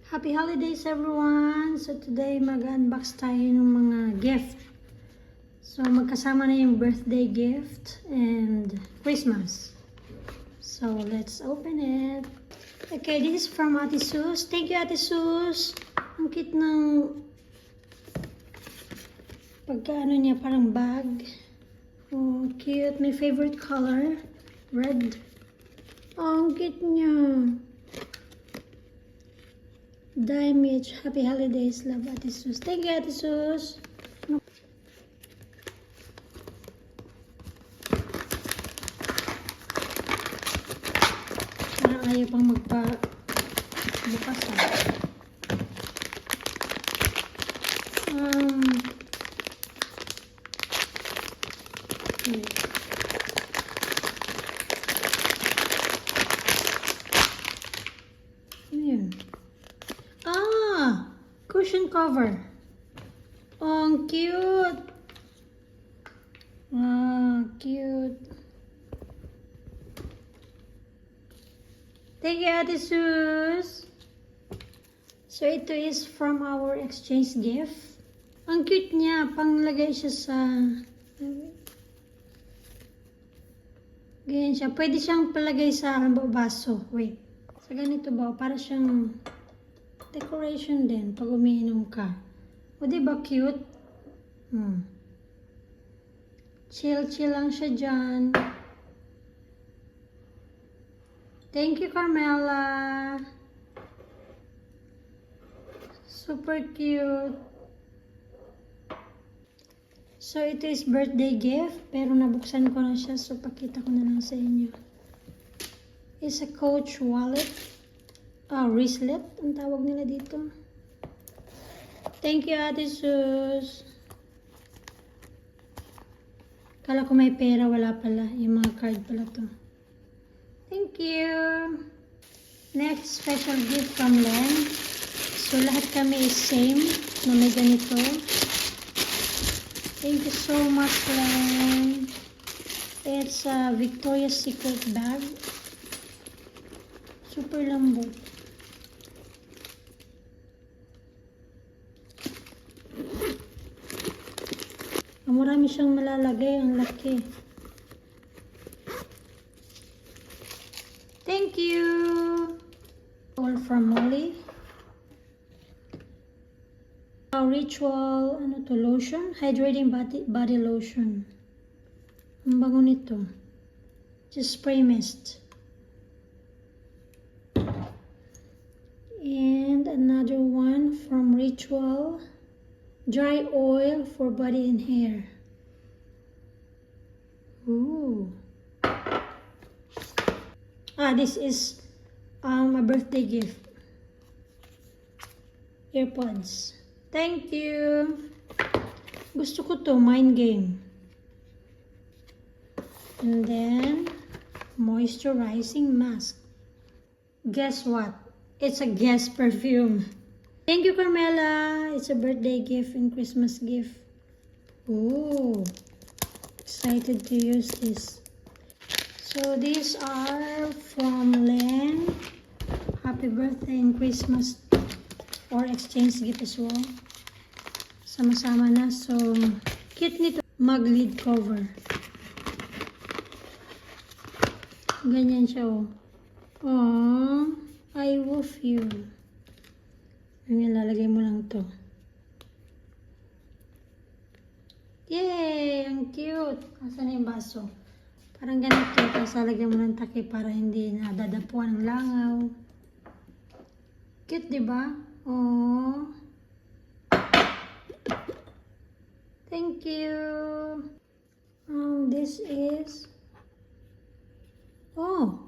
Happy holidays everyone! So today mag-unbox tayo ng mga gift. So magkasama na yung birthday gift and Christmas. So let's open it. Okay, this is from Ate Sus. Thank you Ate Sus! Ang cute ng pagkaano niya, parang bag. Oh, cute. My favorite color, red. Oh, ang cute niya. Damage. Happy holidays. Love Ate Sus. Thank you Ate Sus. Parang ayaw pang magpa-bukas Ayan. Cushion cover. Oh, ang cute. Cute. Thank you, Ate Sus. So, ito is from our exchange gift. Ang cute niya. Panglagay siya sa... Ganyan siya. Pwede siyang palagay sa baso. Wait. Sa ganito ba? Para siyang... decoration din pag umiinom ka. O diba cute? Chill lang siya dyan. Thank you Carmela. Super cute. So ito is birthday gift pero nabuksan ko na siya so pakita ko na lang sa inyo. It's a Coach wallet. Wristlet, ang tawag nila dito. Thank you, Ate Sus. Kala ko may pera, wala pala. Yung mga card pala to. Thank you. Next, special gift from Len. So, lahat kami is same na may ganito. Thank you so much, Len. It's a Victoria's Secret bag. Super lambot. Marami siyang malalagay. Ang laki. Thank you! All from Molly. Ritual, lotion? Hydrating body lotion. Ang bango nito. Just spray mist. And another one from Ritual. Dry oil for body and hair. Ooh. This is a birthday gift. Earpods. Thank you. Gusto ko to, mind game. And then, moisturizing mask. Guess what? It's a Guess perfume. Thank you, Carmela. It's a birthday gift and Christmas gift. Ooh, excited to use this. So these are from Len. Happy birthday and Christmas or exchange gift as well. Sama-sama na. So, cute nito. Mug lid cover. Ganyan siya, oh. Aww, I love you. Ayan, lalagay mo lang to. Yay! Ang cute! Asan na yung baso? Parang ganito. Tapos lalagyan mo ng takip para hindi nadadapuan ng langaw. Cute, diba? Oh. Thank you! This is...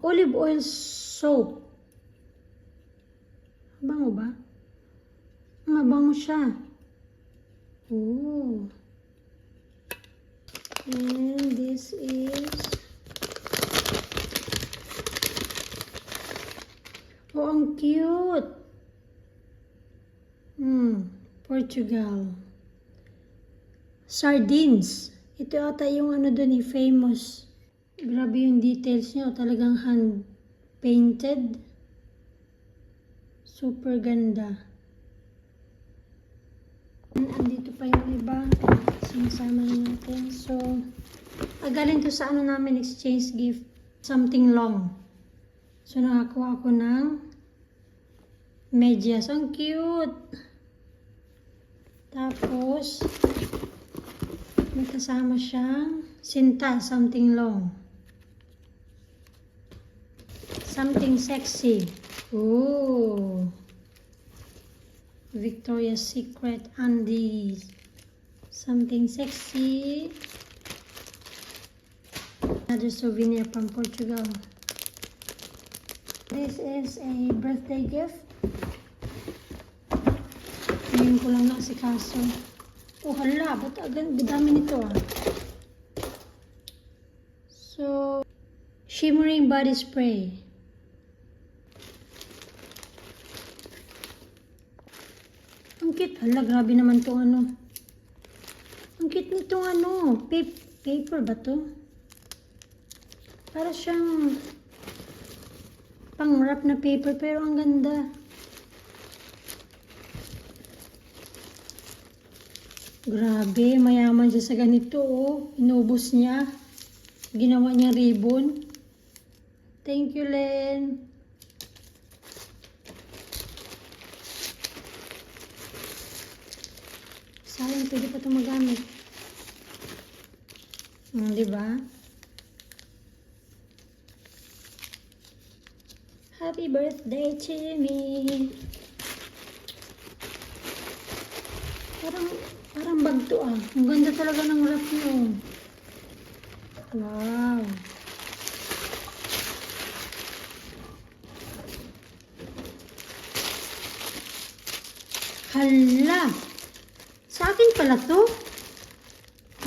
olive oil soap. Bango ba? Mabango siya. Oh. And this is... Oh, ang cute. Portugal. Sardines. Ito ata yung dun famous. Grabe yung details niya. Talagang hand painted. Super ganda. Andito pa yung iba. Sinasama na natin. So, galing to sa ano namin, exchange gift. Something long. So, nakakuha ako ng medyas. Ang cute! Tapos, may kasama siyang sinta, something long. Something sexy. Ooh. Victoria's Secret undies. Something sexy. Another souvenir from Portugal. This is a birthday gift. Ngayon ko lang naasikaso. Oh, hala. Ba't dami nito ah? So, shimmering body spray. Ang cute. Hala, grabe naman itong ano. Ang cute nitong ano. Paper ba to? Para siyang pang-wrap na paper pero ang ganda. Grabe, mayaman siya sa ganito oh. Inubos niya. Ginawa niya ribbon. Thank you, Len. Sayang, pwede pa ito magamit. Diba? Happy birthday to me. Parang bag to ah. Ang ganda talaga ng wrap nyo. Wow. Hala. Sa akin pala to.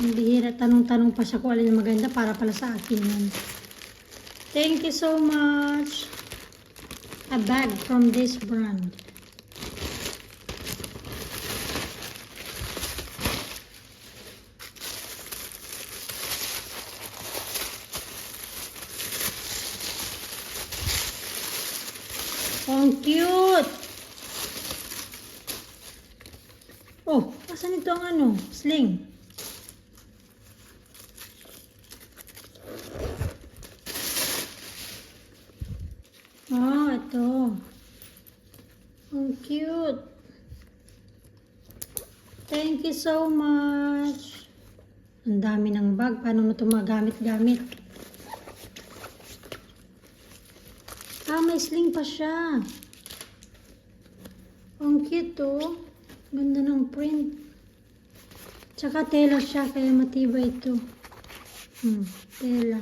Ang bihira. Tanong-tanong pa siya kung alin yung maganda para pala sa akin yan. Thank you so much. A bag from this brand. Ang cute! Oh, asan ito ang ano? Sling. Oh, ito. Ang cute. Thank you so much. Ang dami ng bag. Paano mo ito magamit-gamit? May sling pa siya. Ang cute oh. Ganda ng print. Tsaka tela siya kaya matibay ito. Tela.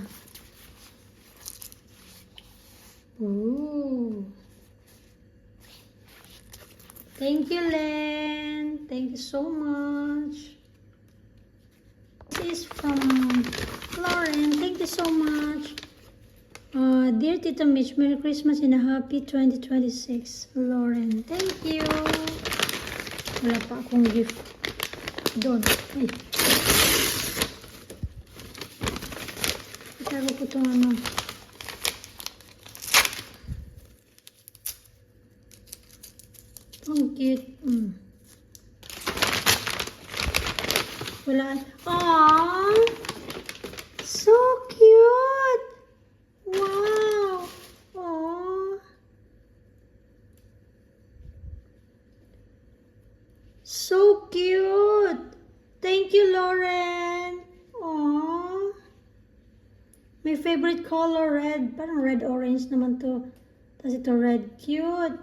Ooh. Thank you, Len. Thank you so much. This is from Lauren. Thank you so much. Dear Tita Mitch, Merry Christmas and a happy 2026. Lauren, thank you. Wala pa akong gift doon. Ay. Itago ko itong ano. Ang cute. Wala. Aww! So cute! Wow! Aww! So cute! Thank you, Lauren! Aww! My favorite color, red. Parang red-orange naman to. Tapos ito red. Cute!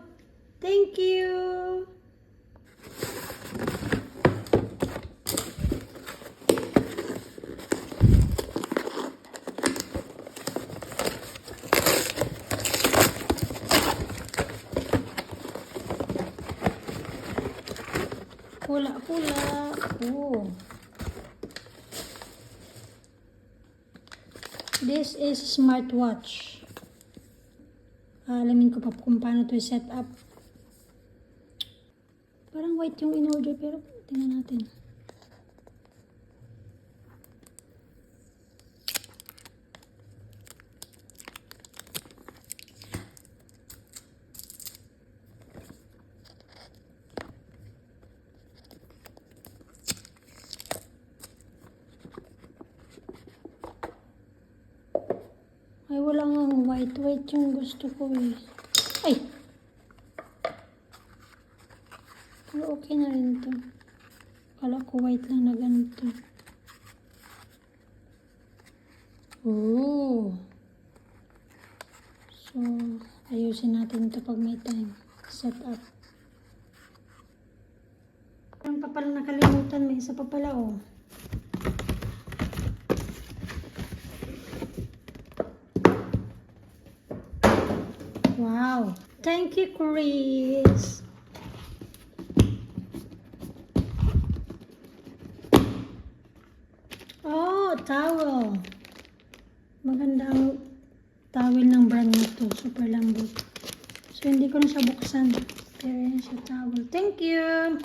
Thank you! Pula-pula. Oh. This is smartwatch. Alamin ko pa kung paano to set up. Parang white yung in-order pero tingnan natin. Ay, wala nga white. White yung gusto ko eh. Ay! Pero okay na rin to. Kala ko white lang na ganito. Oh! So, ayusin natin ito pag may time. Set up. Meron pa pala nakalimutan. May isa pa pala oh. Wow! Thank you, Chris! Oh, towel! Magandang towel ng brand na to. Super lambot. So, hindi ko na siya buksan. Pero yan siya towel. Thank you!